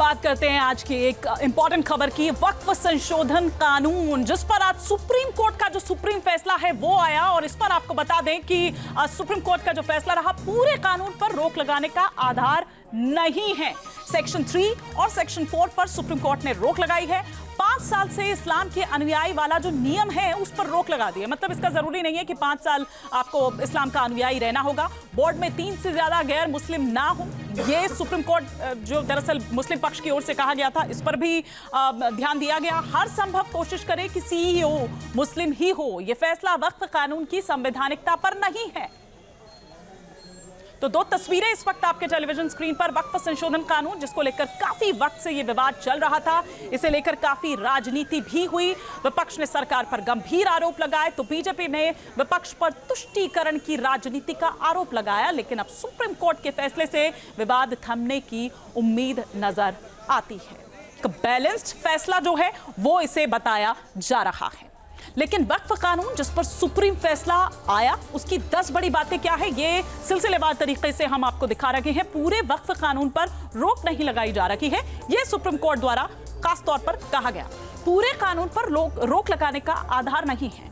बात करते हैं आज की एक इंपॉर्टेंट खबर की। वक्फ संशोधन कानून, जिस पर आज सुप्रीम कोर्ट का जो सुप्रीम फैसला है वो आया, और इस पर आपको बता दें कि सुप्रीम कोर्ट का जो फैसला रहा पूरे कानून पर रोक लगाने का आधार नहीं है। सेक्शन 3 और सेक्शन 4 पर सुप्रीम कोर्ट ने रोक लगाई है। 5 साल से इस्लाम के अनुयायी वाला जो नियम है उस पर रोक लगा दी है। मतलब इसका जरूरी नहीं है कि 5 साल आपको इस्लाम का अनुयायी रहना होगा। बोर्ड में 3 से ज्यादा गैर मुस्लिम ना हो, ये सुप्रीम कोर्ट जो दरअसल मुस्लिम पक्ष की ओर से कहा गया था, इस पर भी ध्यान दिया गया। हर संभव कोशिश करें कि सीईओ मुस्लिम ही हो। यह फैसला वक्फ कानून की संवैधानिकता पर नहीं है। तो 2 तस्वीरें इस वक्त आपके टेलीविजन स्क्रीन पर। वक्फ संशोधन कानून, जिसको लेकर काफी वक्त से यह विवाद चल रहा था, इसे लेकर काफी राजनीति भी हुई। विपक्ष ने सरकार पर गंभीर आरोप लगाए, तो बीजेपी ने विपक्ष पर तुष्टीकरण की राजनीति का आरोप लगाया। लेकिन अब सुप्रीम कोर्ट के फैसले से विवाद थमने की उम्मीद नजर आती है। एक बैलेंस्ड फैसला जो है वो इसे बताया जा रहा है। लेकिन वक्फ कानून जिस पर सुप्रीम फैसला आया, उसकी 10 बड़ी बातें क्या है, ये सिलसिलेवार तरीके से हम आपको दिखा रहे हैं। पूरे वक्फ कानून पर रोक नहीं लगाई जा रही है, यह सुप्रीम कोर्ट द्वारा खास तौर पर कहा गया। पूरे कानून पर रोक लगाने का आधार नहीं है।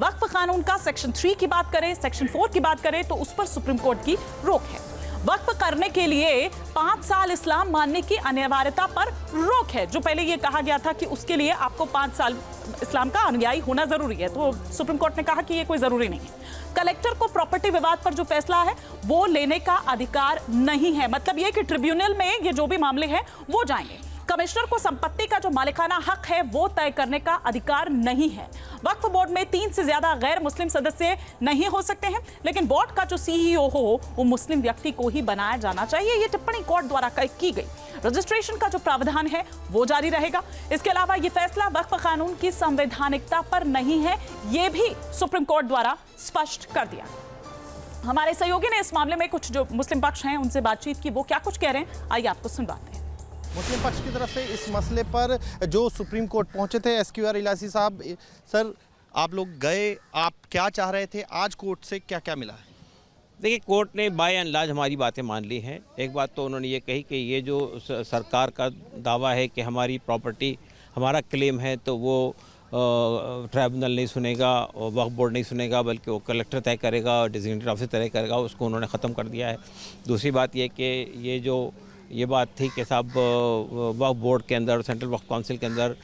वक्फ कानून का सेक्शन 3 की बात करें, सेक्शन 4 की बात करें, तो उस पर सुप्रीम कोर्ट की रोक है। वक्फ करने के लिए 5 साल इस्लाम मानने की अनिवार्यता पर रोक है। जो पहले ये कहा गया था कि उसके लिए आपको 5 साल इस्लाम का अनुयायी होना जरूरी है, तो सुप्रीम कोर्ट ने कहा कि ये कोई जरूरी नहीं है। कलेक्टर को प्रॉपर्टी विवाद पर जो फैसला है वो लेने का अधिकार नहीं है। मतलब ये कि ट्रिब्यूनल में ये जो भी मामले हैं वो जाएंगे। कमिश्नर को संपत्ति का जो मालिकाना हक है वो तय करने का अधिकार नहीं है। वक्फ बोर्ड में 3 से ज्यादा गैर मुस्लिम सदस्य नहीं हो सकते हैं, लेकिन बोर्ड का जो सीईओ हो वो मुस्लिम व्यक्ति को ही बनाया जाना चाहिए। ये टिप्पणी कोर्ट द्वारा की गई। रजिस्ट्रेशन का जो प्रावधान है वो जारी रहेगा। इसके अलावा ये फैसला वक्फ कानून की संवैधानिकता पर नहीं है, ये भी सुप्रीम कोर्ट द्वारा स्पष्ट कर दिया। हमारे सहयोगी ने इस मामले में कुछ जो मुस्लिम पक्ष हैं उनसे बातचीत की, वो क्या कुछ कह रहे हैं, आइए आपको सुनवाते हैं। मुस्लिम पक्ष की तरफ से इस मसले पर जो सुप्रीम कोर्ट पहुंचे थे SQR इलासी साहब, सर आप लोग गए, आप क्या चाह रहे थे, आज कोर्ट से क्या क्या मिला है? देखिए, कोर्ट ने बाय एंड लार्ज हमारी बातें मान ली हैं। एक बात तो उन्होंने ये कही कि ये जो सरकार का दावा है कि हमारी प्रॉपर्टी हमारा क्लेम है, तो वो ट्राइब्यूनल नहीं सुनेगा और वक्फ बोर्ड नहीं सुनेगा, बल्कि वो कलेक्टर तय करेगा और डेजिग्नेटेड ऑफिसर तय करेगा, उसको उन्होंने ख़त्म कर दिया है। दूसरी बात ये कि ये बात थी कि साहब वक्फ बोर्ड के अंदर, सेंट्रल वक्फ काउंसिल के अंदर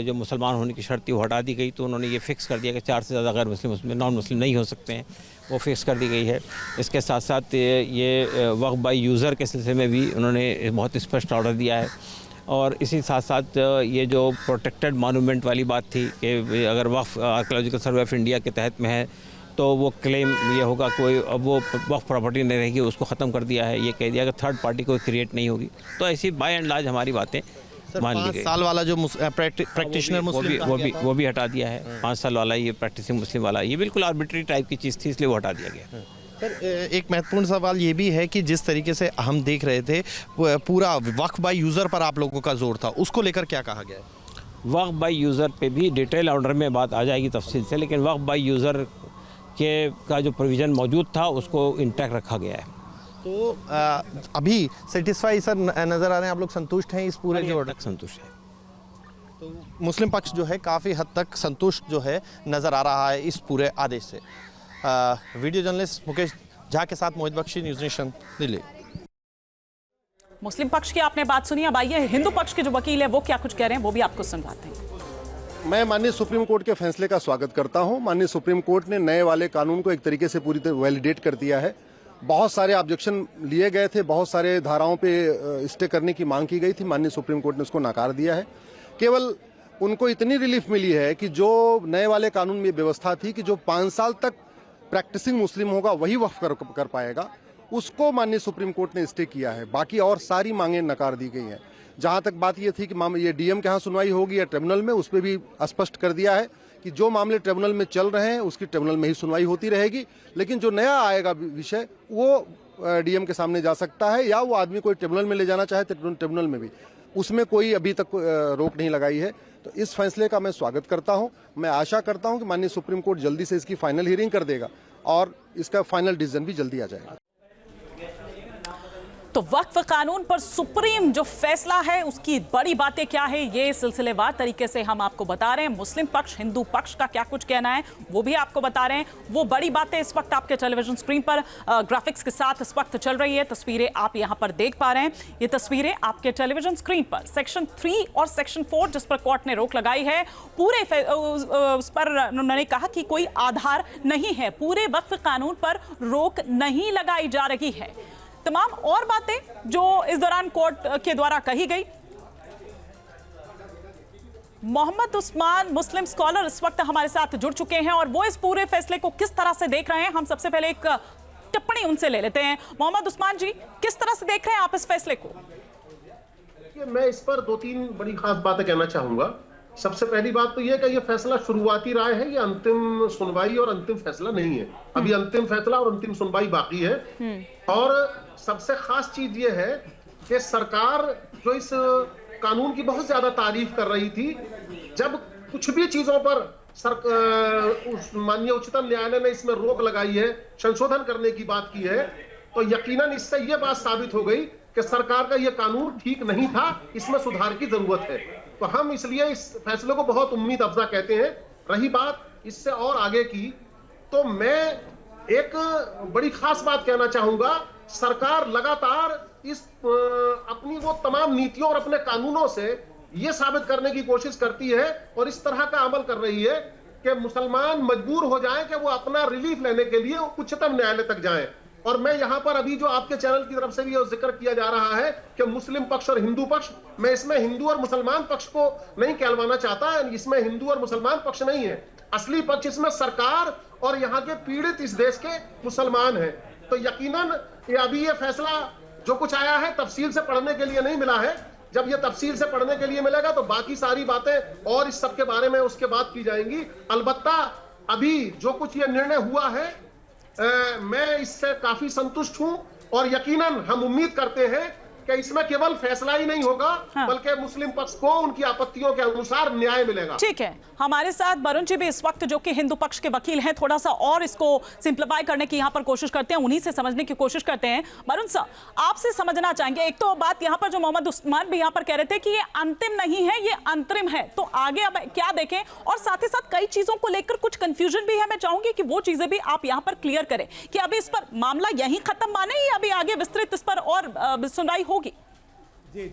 जो मुसलमान होने की शर्त थी वो हटा दी गई, तो उन्होंने ये फिक्स कर दिया कि 4 से ज़्यादा गैर मुस्लिम नॉन मुस्लिम नहीं हो सकते हैं, वो फिक्स कर दी गई है। इसके साथ साथ ये वक्फ बाय यूज़र के सिलसिले में भी उन्होंने बहुत स्पष्ट ऑर्डर दिया है। और इसी साथ साथ ये जो प्रोटेक्टेड मॉन्यूमेंट वाली बात थी कि अगर वक्फ आर्कियोलॉजिकल सर्वे ऑफ इंडिया के तहत में है तो वो क्लेम ये होगा, कोई अब वो वक्फ प्रॉपर्टी नहीं रहेगी, उसको ख़त्म कर दिया है। ये कह दिया कि थर्ड पार्टी कोई क्रिएट नहीं होगी। तो ऐसी बाय एंड लार्ज हमारी बातें मान ली गई। 5 साल वाला जो प्रैक्टिशनर मुस्लिम वो भी हटा दिया है। 5 साल वाला ये प्रैक्टिसिंग मुस्लिम वाला, ये बिल्कुल आर्बिट्री टाइप की चीज़ थी, इसलिए वो हटा दिया गया। सर एक महत्वपूर्ण सवाल ये भी है कि जिस तरीके से हम देख रहे थे पूरा वक्फ बाय यूज़र पर आप लोगों का जोर था, उसको लेकर क्या कहा गया है? वक्फ बाय यूज़र पे भी डिटेल ऑर्डर में बात आ जाएगी तफसील से, लेकिन वक्फ बाय यूज़र का जो प्रोविज़न मौजूद था उसको इंटैक्ट रखा गया है। तो अभी सेटिस्फाई सर नज़र आ रहे हैं, आप लोग संतुष्ट हैं इस पूरे जो तक संतुष्ट है? तो मुस्लिम पक्ष जो है काफ़ी हद तक संतुष्ट जो है नज़र आ रहा है इस पूरे आदेश से। वीडियो जर्नलिस्ट मुकेश झा के साथ मोहित बख्शी, न्यूज़ नेशन, दिल्ली। मुस्लिम पक्ष की आपने बात सुनी, अब आइए हिंदू पक्ष के जो वकील है वो क्या कुछ कह रहे हैं वो भी आपको सुनवाते हैं। मैं माननीय सुप्रीम कोर्ट के फैसले का स्वागत करता हूं। माननीय सुप्रीम कोर्ट ने नए वाले कानून को एक तरीके से पूरी तरह वैलिडेट कर दिया है। बहुत सारे ऑब्जेक्शन लिए गए थे, बहुत सारे धाराओं पे स्टे करने की मांग की गई थी, माननीय सुप्रीम कोर्ट ने उसको नकार दिया है। केवल उनको इतनी रिलीफ मिली है कि जो नए वाले कानून में व्यवस्था थी कि जो 5 साल तक प्रैक्टिसिंग मुस्लिम होगा वही वक्फ कर पाएगा, उसको माननीय सुप्रीम कोर्ट ने स्टे किया है। बाकी और सारी मांगें नकार दी गई हैं। जहां तक बात ये थी कि ये डीएम के यहाँ सुनवाई होगी या ट्रिब्यूनल में, उस पर भी स्पष्ट कर दिया है कि जो मामले ट्रिब्यूनल में चल रहे हैं उसकी ट्रिब्यूनल में ही सुनवाई होती रहेगी, लेकिन जो नया आएगा विषय वो डीएम के सामने जा सकता है, या वो आदमी कोई ट्रिब्यूनल में ले जाना चाहे तो ट्रिब्यूनल में भी, उसमें कोई अभी तक रोक नहीं लगाई है। तो इस फैसले का मैं स्वागत करता हूं। मैं आशा करता हूं कि माननीय सुप्रीम कोर्ट जल्दी से इसकी फाइनल हियरिंग कर देगा और इसका फाइनल डिसीजन भी जल्दी आ जाएगा। तो वक्फ कानून पर सुप्रीम जो फैसला है उसकी बड़ी बातें क्या है, ये सिलसिलेवार तरीके से हम आपको बता रहे हैं। मुस्लिम पक्ष, हिंदू पक्ष का क्या कुछ कहना है वो भी आपको बता रहे हैं। वो बड़ी बातें इस वक्त आपके टेलीविजन स्क्रीन पर ग्राफिक्स के साथ इस वक्त चल रही है। तस्वीरें आप यहां पर देख पा रहे हैं। ये तस्वीरें आपके टेलीविजन स्क्रीन पर सेक्शन 3 और सेक्शन 4 जिस पर कोर्ट ने रोक लगाई है, पूरे उस पर उन्होंने कहा कि कोई आधार नहीं है, पूरे वक्फ कानून पर रोक नहीं लगाई जा रही है। तमाम और बातें जो इस दौरान कोर्ट के द्वारा कही गई। मोहम्मद उस्मान मुस्लिम स्कॉलर इस वक्त हमारे साथ जुड़ चुके हैं और वो इस पूरे फैसले को किस तरह से देख रहे हैं, हम सबसे पहले एक टिप्पणी उनसे ले लेते हैं। मोहम्मद उस्मान जी, किस तरह से देख रहे हैं आप इस फैसले को? मैं इस पर 2-3 बड़ी खास बातें कहना चाहूंगा। सबसे पहली बात तो यह कि यह फैसला शुरुआती राय है, यह अंतिम सुनवाई और अंतिम फैसला नहीं है। अभी अंतिम फैसला और अंतिम सुनवाई बाकी है। और सबसे खास चीज यह है कि सरकार जो इस कानून की बहुत ज्यादा तारीफ कर रही थी, जब कुछ भी चीजों पर माननीय उच्चतम न्यायालय ने इसमें रोक लगाई है, संशोधन करने की बात की है, तो यकीनन इससे यह बात साबित हो गई कि सरकार का यह कानून ठीक नहीं था, इसमें सुधार की जरूरत है। तो हम इसलिए इस फैसले को बहुत उम्मीद अफजा कहते हैं। रही बात इससे और आगे की, तो मैं एक बड़ी खास बात कहना चाहूंगा। सरकार लगातार इस अपनी वो तमाम नीतियों और अपने कानूनों से ये साबित करने की कोशिश करती है और इस तरह का अमल कर रही है कि मुसलमान मजबूर हो जाएं कि वो अपना रिलीफ लेने के लिए उच्चतम न्यायालय तक जाएं। और मैं यहां पर अभी जो आपके चैनल की तरफ से भी यह जिक्र किया जा रहा है कि मुस्लिम पक्ष और हिंदू पक्ष, मैं इसमें हिंदू और मुसलमान पक्ष को नहीं कहलवाना चाहता। इसमें हिंदू और मुसलमान पक्ष नहीं है, असली पक्ष इसमें सरकार और यहाँ के पीड़ित इस देश के मुसलमान हैं। तो यकीनन अभी ये फैसला जो कुछ आया है तफसील से पढ़ने के लिए नहीं मिला है। जब ये तफसील से पढ़ने के लिए मिलेगा तो बाकी सारी बातें और इस सब के बारे में उसके बाद की जाएंगी। अलबत्ता अभी जो कुछ ये निर्णय हुआ है, मैं इससे काफी संतुष्ट हूं और यकीनन हम उम्मीद करते हैं कि इसमें केवल फैसला ही नहीं होगा, बल्कि मुस्लिम पक्ष को उनकी आपत्तियों के अनुसार न्याय मिलेगा। ठीक है, हमारे साथ वरुण जी भी इस वक्त जो कि हिंदू पक्ष के वकील हैं, थोड़ा सा और इसको सिंप्लीफाई करने की यहाँ पर कोशिश करते हैं, उन्हीं से समझने की कोशिश करते हैं। वरुण साहब, आपसे समझना चाहेंगे, एक तो बात यहाँ पर जो मोहम्मद उस्मान भी यहाँ पर कह रहे थे कि ये अंतिम नहीं है, ये अंतरिम है, तो आगे अब क्या देखें? और साथ ही साथ कई चीजों को लेकर कुछ कंफ्यूजन भी है। मैं चाहूंगी कि वो चीजें भी आप यहाँ पर क्लियर करें कि अभी इस पर मामला यहीं खत्म माने या अभी आगे विस्तृत इस पर और सुनवाई होगी? जी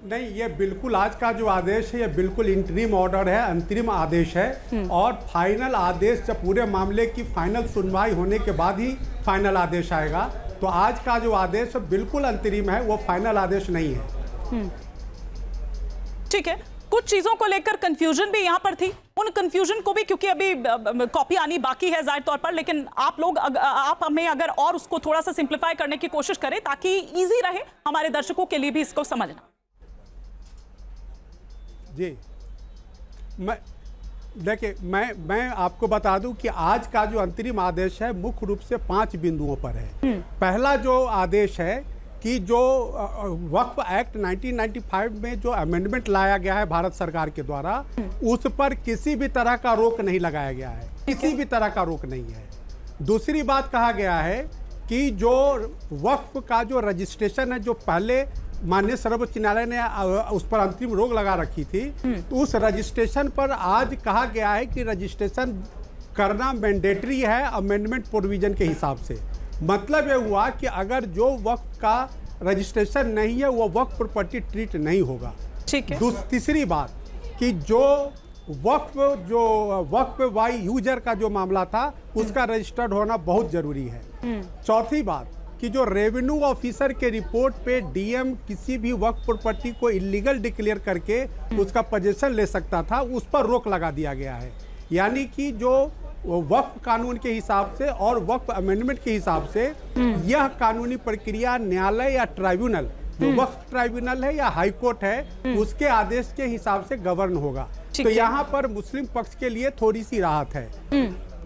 नहीं, ये बिल्कुल आज का जो आदेश है ये बिल्कुल इंटरिम ऑर्डर है, अंतरिम आदेश है। और फाइनल आदेश जब पूरे मामले की फाइनल सुनवाई होने के बाद ही फाइनल आदेश आएगा। तो आज का जो आदेश बिल्कुल अंतरिम है, वो फाइनल आदेश नहीं है। ठीक है, कुछ चीजों को लेकर कंफ्यूजन भी यहां पर थी, उन कंफ्यूजन को भी, क्योंकि अभी कॉपी आनी बाकी है जाहिर तौर पर, लेकिन आप हमें अगर और उसको थोड़ा सा सिंप्लीफाई करने की कोशिश करें ताकि इजी रहे हमारे दर्शकों के लिए भी इसको समझना। जी, देखिए, मैं आपको बता दूं कि आज का जो अंतरिम आदेश है मुख्य रूप से 5 बिंदुओं पर है। पहला जो आदेश है कि जो वक्फ एक्ट 1995 में जो अमेंडमेंट लाया गया है भारत सरकार के द्वारा, उस पर किसी भी तरह का रोक नहीं लगाया गया है, किसी भी तरह का रोक नहीं है। दूसरी बात कहा गया है कि जो वक्फ का जो रजिस्ट्रेशन है, जो पहले माननीय सर्वोच्च न्यायालय ने उस पर अंतरिम रोक लगा रखी थी, तो उस रजिस्ट्रेशन पर आज कहा गया है कि रजिस्ट्रेशन करना मैंडेटरी है अमेंडमेंट प्रोविजन के हिसाब से। मतलब ये हुआ कि अगर जो वक्फ का रजिस्ट्रेशन नहीं है वो वक्फ प्रॉपर्टी ट्रीट नहीं होगा। ठीक है। तीसरी बात कि जो वक्फ बाई यूजर का जो मामला था उसका रजिस्टर्ड होना बहुत जरूरी है। चौथी बात कि जो रेवेन्यू ऑफिसर के रिपोर्ट पे डीएम किसी भी वक्फ प्रॉपर्टी को इलीगल डिक्लेयर करके उसका पोजीशन ले सकता था, उस पर रोक लगा दिया गया है। यानी कि जो वक्फ कानून के हिसाब से और वक्फ अमेंडमेंट के हिसाब से यह कानूनी प्रक्रिया न्यायालय या ट्राइब्यूनल, जो वक्फ ट्राइब्यूनल है या हाई कोर्ट है, उसके आदेश के हिसाब से गवर्न होगा। तो यहाँ पर मुस्लिम पक्ष के लिए थोड़ी सी राहत है।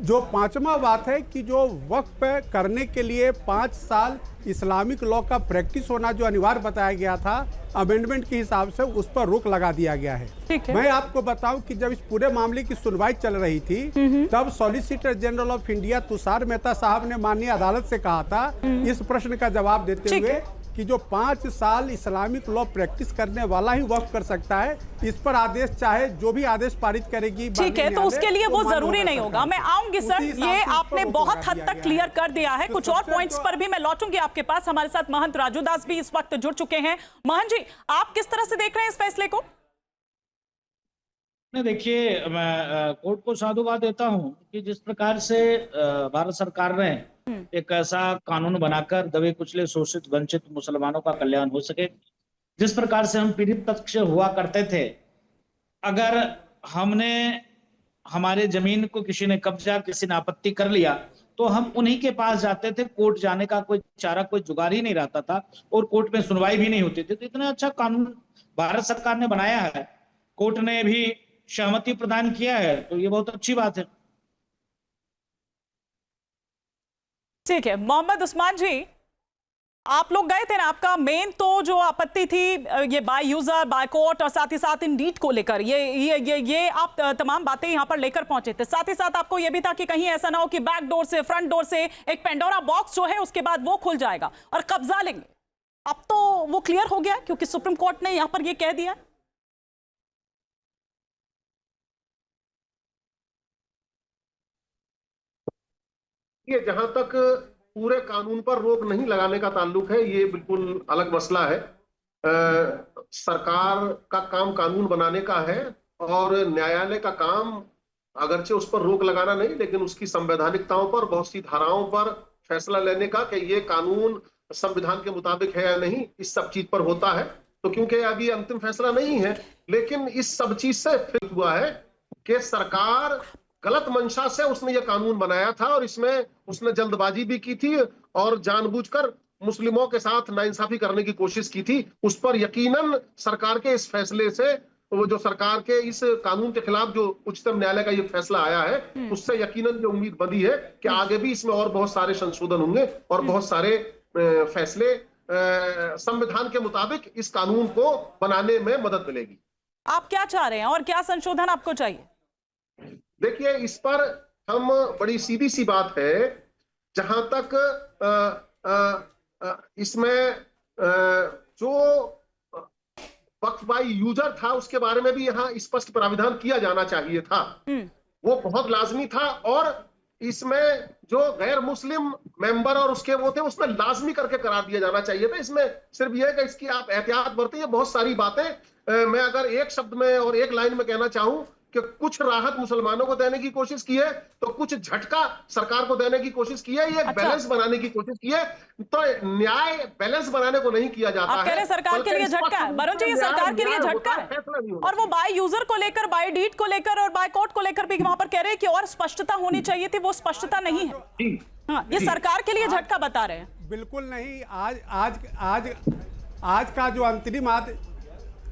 जो पांचवा बात है कि जो वक्फ करने के लिए 5 साल इस्लामिक लॉ का प्रैक्टिस होना जो अनिवार्य बताया गया था, अमेंडमेंट के हिसाब से उस पर रोक लगा दिया गया है। मैं आपको बताऊं कि जब इस पूरे मामले की सुनवाई चल रही थी तब solicitor general of India Tushar Mehta साहब ने माननीय अदालत से कहा था इस प्रश्न का जवाब देते हुए कि जो 5 साल इस्लामिक लॉ प्रैक्टिस करने वाला ही वक्फ कर सकता है। इस पर आदेश चाहे जो भी आदेश पारित करेगी, ठीक है, तो उसके लिए वो जरूरी नहीं होगा। मैं आऊंगी सर, ये आपने बहुत हद तक क्लियर कर दिया है। कुछ और पॉइंट्स पर भी मैं लौटूंगी आपके पास। हमारे साथ महंत राजू दास भी इस वक्त जुड़ चुके हैं। महंत जी, आप किस तरह से देख रहे हैं इस फैसले को? देखिए, मैं कोर्ट को साधुवाद देता हूं कि जिस प्रकार से भारत सरकार ने एक ऐसा कानून बनाकर दबे कुचले शोषित वंचित मुसलमानों का कल्याण हो सके, जिस प्रकार से हम पीड़ित पक्ष हुआ करते थे, अगर हमने हमारे जमीन को किसी ने कब्जा, किसी ने आपत्ति कर लिया तो हम उन्हीं के पास जाते थे। कोर्ट जाने का कोई चारा, कोई जुगाड़ ही नहीं रहता था और कोर्ट में सुनवाई भी नहीं होती थी। तो इतना अच्छा कानून भारत सरकार ने बनाया है, कोर्ट ने भी सहमति प्रदान किया है, तो ये बहुत अच्छी बात है। ठीक है, मोहम्मद उस्मान जी, आप लोग गए थे ना, आपका मेन तो जो आपत्ति थी ये बाय यूजर, बाय कोर्ट और साथ ही साथ इंडीड को लेकर, ये आप तमाम बातें यहां पर लेकर पहुंचे थे। साथ ही साथ आपको ये भी था कि कहीं ऐसा ना हो कि बैक डोर से, फ्रंट डोर से एक पेंडोरा बॉक्स जो है उसके बाद वो खुल जाएगा और कब्जा लेंगे। अब तो वो क्लियर हो गया क्योंकि सुप्रीम कोर्ट ने यहां पर ये कह दिया। ये जहां तक पूरे कानून पर रोक नहीं लगाने का ताल्लुक है, ये बिल्कुल अलग मसला है। सरकार का काम कानून बनाने का है और न्यायालय का काम अगरचे उस पर रोक लगाना नहीं, लेकिन उसकी संवैधानिकताओं पर, बहुत सी धाराओं पर फैसला लेने का कि ये कानून संविधान के मुताबिक है या नहीं, इस सब चीज पर होता है। तो क्योंकि अभी अंतिम फैसला नहीं है, लेकिन इस सब चीज से फिर हुआ है कि सरकार गलत मंशा से उसने ये कानून बनाया था और इसमें उसने जल्दबाजी भी की थी और जानबूझकर मुस्लिमों के साथ नाइंसाफी करने की कोशिश की थी। उस पर यकीनन सरकार के इस फैसले से, वो जो सरकार के इस कानून के खिलाफ जो उच्चतम न्यायालय का ये फैसला आया है, उससे यकीनन ये उम्मीद बंधी है कि आगे भी इसमें और बहुत सारे संशोधन होंगे और बहुत सारे फैसले संविधान के मुताबिक इस कानून को बनाने में मदद मिलेगी। आप क्या चाह रहे हैं और क्या संशोधन आपको चाहिए? देखिए, इस पर हम, बड़ी सीधी सी बात है, जहां तक इसमें जो वक्फ बाय यूजर था उसके बारे में भी यहाँ स्पष्ट प्राविधान किया जाना चाहिए था। वो बहुत लाजमी था और इसमें जो गैर मुस्लिम मेंबर और उसके वो थे उसमें लाजमी करके करार दिया जाना चाहिए था। इसमें सिर्फ ये है कि इसकी आप एहतियात बरतें। बहुत सारी बातें मैं अगर एक शब्द में और एक लाइन में कहना चाहूं कि कुछ राहत मुसलमानों को देने की कोशिश की है तो कुछ झटका सरकार को देने की कोशिश की है, ये बैलेंस बनाने की कोशिश की है। तो न्याय बैलेंस बनाने को नहीं किया जाता है। आप कह रहे सरकार के लिए झटका है? वरुण जी, ये सरकार के लिए झटका है और वो बाय यूजर को लेकर, बाय डीड को लेकर और बाय कोर्ट को लेकर भी वहां पर कह रहे हैं कि और स्पष्टता होनी चाहिए थी, वो स्पष्टता नहीं है। हाँ, ये सरकार के लिए झटका बता रहे हैं। बिल्कुल नहीं। आज का जो अंतरिम आदेश,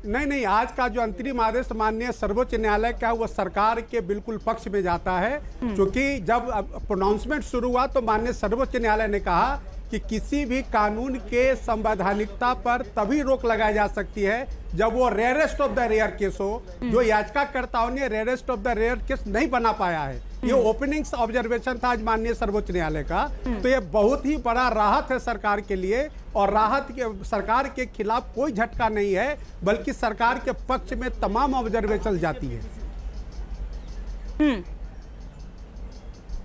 नहीं, आज का जो अंतरिम आदेश माननीय सर्वोच्च न्यायालय का, वो सरकार के बिल्कुल पक्ष में जाता है। क्योंकि जब प्रोनाउंसमेंट शुरू हुआ तो माननीय सर्वोच्च न्यायालय ने कहा कि किसी भी कानून के संवैधानिकता पर तभी रोक लगाई जा सकती है जब वो rarest of the rare case हो, जो याचिकाकर्ताओं ने rarest of the rare case नहीं बना पाया है। ये ओपनिंग्स ऑब्जर्वेशन था आज माननीय सर्वोच्च न्यायालय का। तो ये बहुत ही बड़ा राहत है सरकार के लिए और राहत के, सरकार के खिलाफ कोई झटका नहीं है, बल्कि सरकार के पक्ष में तमाम ऑब्जर्वेशन जाती है।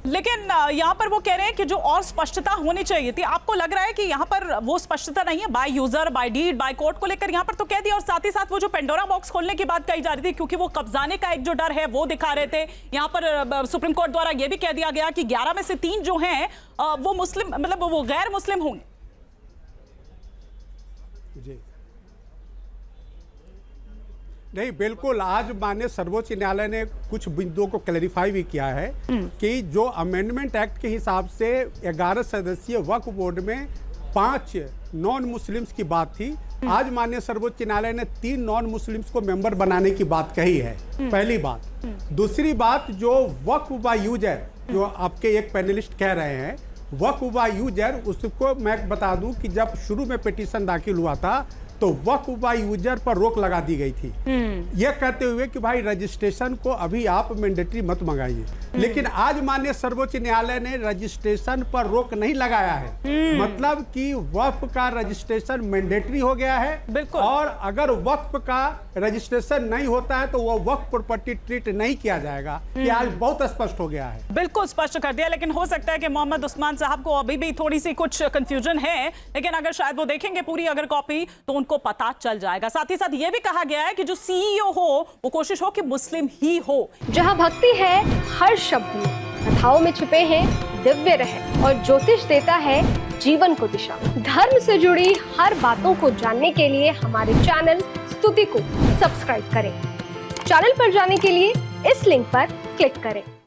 लेकिन यहाँ पर वो कह रहे हैं कि जो और स्पष्टता होनी चाहिए थी, आपको लग रहा है कि यहाँ पर वो स्पष्टता नहीं है by user, by deed, by court को लेकर? यहाँ पर तो कह दिया और साथ ही साथ वो जो पेंडोरा बॉक्स खोलने की बात कही जा रही थी, क्योंकि वो कब्जाने का एक जो डर है वो दिखा रहे थे। यहाँ पर सुप्रीम कोर्ट द्वारा ये भी कह दिया गया कि 11 में से 3 जो हैं वो मुस्लिम, मतलब वो गैर मुस्लिम होंगे। जी नहीं, बिल्कुल। आज माननीय सर्वोच्च न्यायालय ने कुछ बिंदुओं को क्लैरिफाई भी किया है कि जो अमेंडमेंट एक्ट के हिसाब से 11 सदस्यीय वक्फ बोर्ड में 5 नॉन मुस्लिम्स की बात थी। आज माननीय सर्वोच्च न्यायालय ने 3 नॉन मुस्लिम्स को मेंबर बनाने की बात कही है। पहली बात। दूसरी बात, जो वक्फ बा यूजर, जो आपके एक पैनलिस्ट कह रहे हैं, वक्फ बा यूजर, उसको मैं बता दूं कि जब शुरू में पिटीशन दाखिल हुआ था तो वक्फ बा यूजर पर रोक लगा दी गई थी, यह कहते हुए कि भाई रजिस्ट्रेशन को अभी आप मैंडेटरी मत मंगाइए। लेकिन आज माननीय सर्वोच्च न्यायालय ने रजिस्ट्रेशन पर रोक नहीं लगाया है, मतलब कि वक्फ का रजिस्ट्रेशन मैंडेटरी हो गया है। और अगर वक्फ का रजिस्ट्रेशन नहीं होता है तो वह वक्फ प्रॉपर्टी ट्रीट नहीं किया जाएगा। ये आज बहुत स्पष्ट हो गया है, बिल्कुल स्पष्ट कर दिया। लेकिन हो सकता है कि मोहम्मद उस्मान साहब को अभी भी थोड़ी सी कुछ कंफ्यूजन है, लेकिन अगर शायद वो देखेंगे पूरी अगर कॉपी तो उनको पता चल जाएगा। साथ ही साथ ये भी कहा गया है कि जो सीईओ हो वो कोशिश हो कि मुस्लिम ही हो। जहां भक्ति है हर शब्द में, कथाओं में छिपे हैं दिव्य रहस्य और ज्योतिष देता है जीवन को दिशा। धर्म से जुड़ी हर बातों को जानने के लिए हमारे चैनल स्तुति को सब्सक्राइब करें। चैनल पर जाने के लिए इस लिंक पर क्लिक करें।